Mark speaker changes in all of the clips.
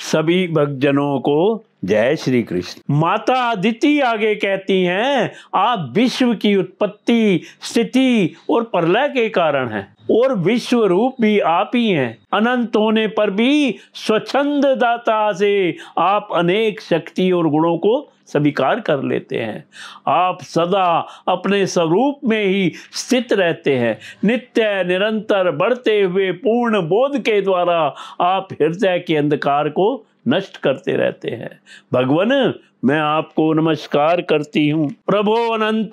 Speaker 1: सभी भक्तजनों को जय श्री कृष्ण। माता अदिति आगे कहती हैं, आप विश्व की उत्पत्ति, स्थिति और प्रलय के कारण हैं और विश्व रूप भी आप ही हैं। अनंत होने पर भी स्वच्छंद दाता से आप अनेक शक्ति और गुणों को स्वीकार कर लेते हैं। आप सदा अपने स्वरूप में ही स्थित रहते हैं। नित्य निरंतर बढ़ते हुए पूर्ण बोध के द्वारा आप हृदय के अंधकार को नष्ट करते रहते हैं। भगवान, मैं आपको नमस्कार करती हूँ। प्रभु अनंत,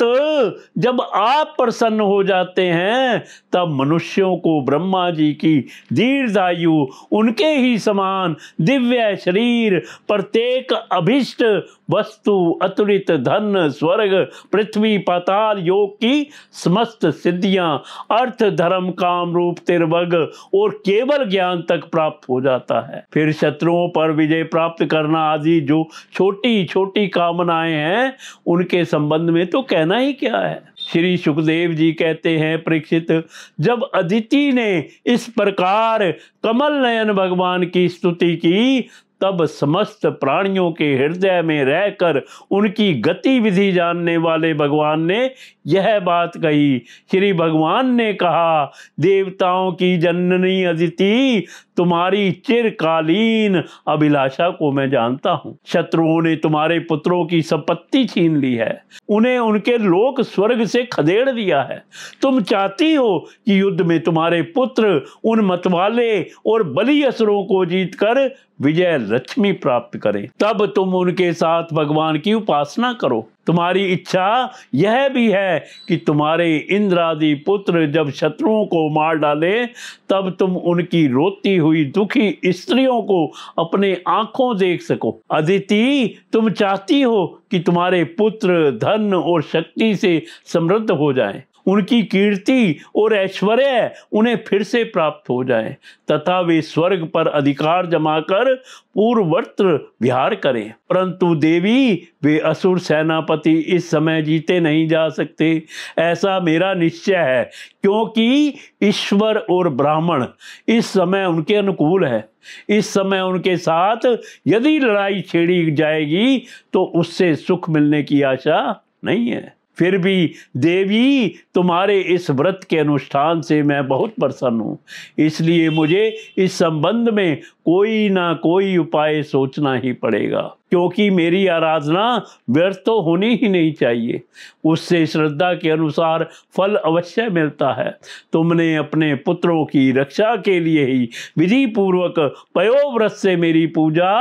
Speaker 1: जब आप प्रसन्न हो जाते हैं तब मनुष्यों को ब्रह्मा जी की दीर्घायु, उनके ही समान दिव्य शरीर, प्रत्येक अभिष्ट वस्तु, अतुलित धन, स्वर्ग, पृथ्वी, पाताल योग की समस्त सिद्धियां, अर्थ, धर्म, काम, रूप, तिर्वग और केवल ज्ञान तक प्राप्त हो जाता है। फिर शत्रुओं पर विजय प्राप्त करना आदि जो छोटी छोटी कामनाएं हैं, उनके संबंध में तो कहना ही क्या है। श्री सुखदेव जी कहते हैं, परीक्षित, जब अदिति ने इस प्रकार कमल नयन भगवान की स्तुति की तब समस्त प्राणियों के हृदय में रहकर उनकी गतिविधि जानने वाले भगवान ने यह बात कही। श्री भगवान ने कहा, देवताओं की जननी अदिति, तुम्हारी चिरकालीन अभिलाषा को मैं जानता हूँ। शत्रुओं ने तुम्हारे पुत्रों की संपत्ति छीन ली है, उन्हें उनके लोक स्वर्ग से खदेड़ दिया है। तुम चाहती हो कि युद्ध में तुम्हारे पुत्र उन मतवाले और बलि असुरों को जीतकर विजय लक्ष्मी प्राप्त करें। तब तुम उनके साथ भगवान की उपासना करो। तुम्हारी इच्छा यह भी है कि तुम्हारे इंद्र आदि पुत्र जब शत्रुओं को मार डाले तब तुम उनकी रोती हुई दुखी स्त्रियों को अपने आंखों देख सको। अदिति, तुम चाहती हो कि तुम्हारे पुत्र धन और शक्ति से समृद्ध हो जाएं, उनकी कीर्ति और ऐश्वर्य उन्हें फिर से प्राप्त हो जाए तथा वे स्वर्ग पर अधिकार जमाकर पूर्ववत विहार करें। परंतु देवी, वे असुर सेनापति इस समय जीते नहीं जा सकते, ऐसा मेरा निश्चय है, क्योंकि ईश्वर और ब्राह्मण इस समय उनके अनुकूल है। इस समय उनके साथ यदि लड़ाई छेड़ी जाएगी तो उससे सुख मिलने की आशा नहीं है। फिर भी देवी, तुम्हारे इस व्रत के अनुष्ठान से मैं बहुत प्रसन्न हूँ, इसलिए मुझे इस संबंध में कोई ना कोई उपाय सोचना ही पड़ेगा, क्योंकि मेरी आराधना व्यर्थ तो होनी ही नहीं चाहिए। उससे श्रद्धा के अनुसार फल अवश्य मिलता है। तुमने अपने पुत्रों की रक्षा के लिए ही विधि पूर्वक पयोव्रत से मेरी पूजा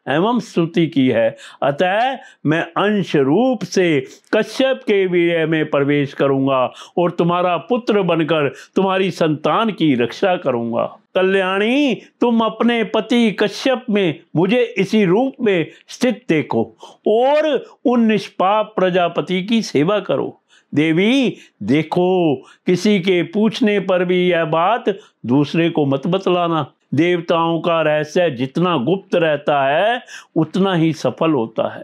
Speaker 1: एवं स्तुति की है। अतः मैं अंश रूप से कश्यप के वीर्य में प्रवेश करूंगा और तुम्हारा पुत्र बनकर तुम्हारी संतान की रक्षा करूंगा। कल्याणी, तुम अपने पति कश्यप में मुझे इसी रूप में स्थित देखो और उन निष्पाप प्रजापति की सेवा करो। देवी, देखो, किसी के पूछने पर भी यह बात दूसरे को मत बतलाना। देवताओं का रहस्य जितना गुप्त रहता है उतना ही सफल होता है।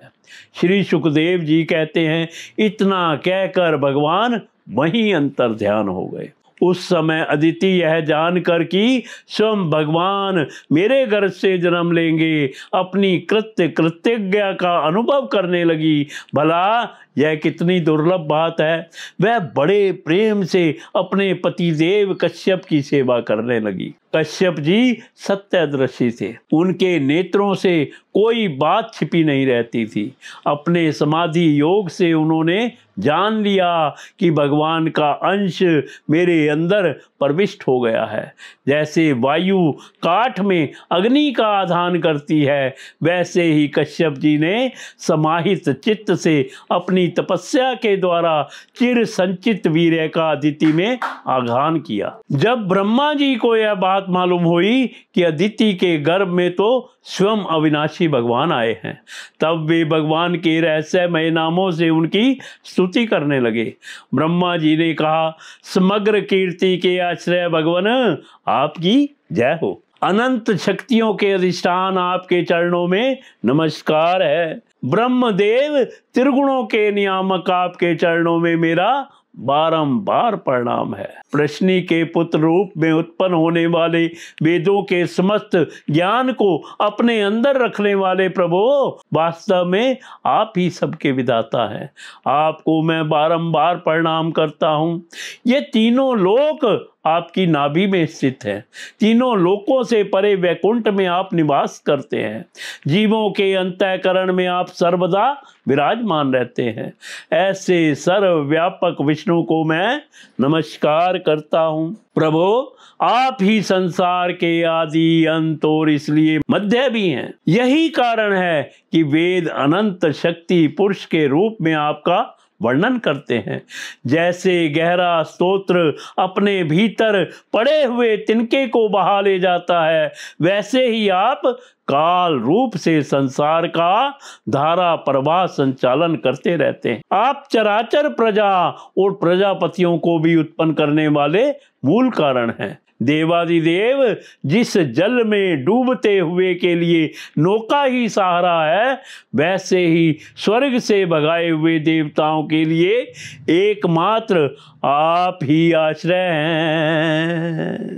Speaker 1: श्री सुखदेव जी कहते हैं, इतना कहकर भगवान वहीं अंतर ध्यान हो गए। उस समय अदिति यह जानकर कि स्वयं भगवान मेरे गर्भ से जन्म लेंगे, अपनी कृतज्ञता का अनुभव करने लगी। भला यह कितनी दुर्लभ बात है। वह बड़े प्रेम से अपने पतिदेव कश्यप की सेवा करने लगी। कश्यप जी सत्यदर्शी थे, उनके नेत्रों से कोई बात छिपी नहीं रहती थी। अपने समाधि योग से उन्होंने जान लिया कि भगवान का अंश मेरे अंदर प्रविष्ट हो गया है। जैसे वायु काठ में अग्नि का आधान करती है, वैसे ही कश्यप जी ने समाहित चित्त से अपनी तपस्या के द्वारा चिर संचित वीर्य का अदिति में आघान किया। जब ब्रह्मा जी को यह बात मालूम हुई कि अदिति के गर्भ में तो स्वयं अविनाशी भगवान आए हैं, तब वे भगवान के रहस्यमय नामों से उनकी स्तुति करने लगे। ब्रह्मा जी ने कहा, समग्र कीर्ति के आश्रय भगवान, आपकी जय हो। अनंत शक्तियों के अधिष्ठान आपके चरणों में नमस्कार है। ब्रह्मदेव त्रिगुणों के नियामक आपके चरणों में मेरा बारंबार प्रणाम है। प्रश्नि के पुत्र रूप में उत्पन्न होने वाले वेदों के समस्त ज्ञान को अपने अंदर रखने वाले प्रभु, वास्तव में आप ही सबके विधाता हैं। आपको मैं बारंबार प्रणाम करता हूँ। ये तीनों लोक आपकी नाभि में स्थित है। तीनों लोकों से परे वैकुंठ में आप निवास करते हैं। जीवों के अंतःकरण में आप सर्वदा विराजमान रहते हैं। ऐसे सर्वव्यापक विष्णु को मैं नमस्कार करता हूँ। प्रभु, आप ही संसार के आदि, अंत और इसलिए मध्य भी हैं। यही कारण है कि वेद अनंत शक्ति पुरुष के रूप में आपका वर्णन करते हैं। जैसे गहरा स्तोत्र अपने भीतर पड़े हुए तिनके को बहा ले जाता है, वैसे ही आप काल रूप से संसार का धारा प्रवाह संचालन करते रहते हैं। आप चराचर प्रजा और प्रजापतियों को भी उत्पन्न करने वाले मूल कारण हैं। देवादिदेव जिस जल में डूबते हुए के लिए नौका ही सहारा है, वैसे ही स्वर्ग से भगाए हुए देवताओं के लिए एकमात्र आप ही आश्रय हैं।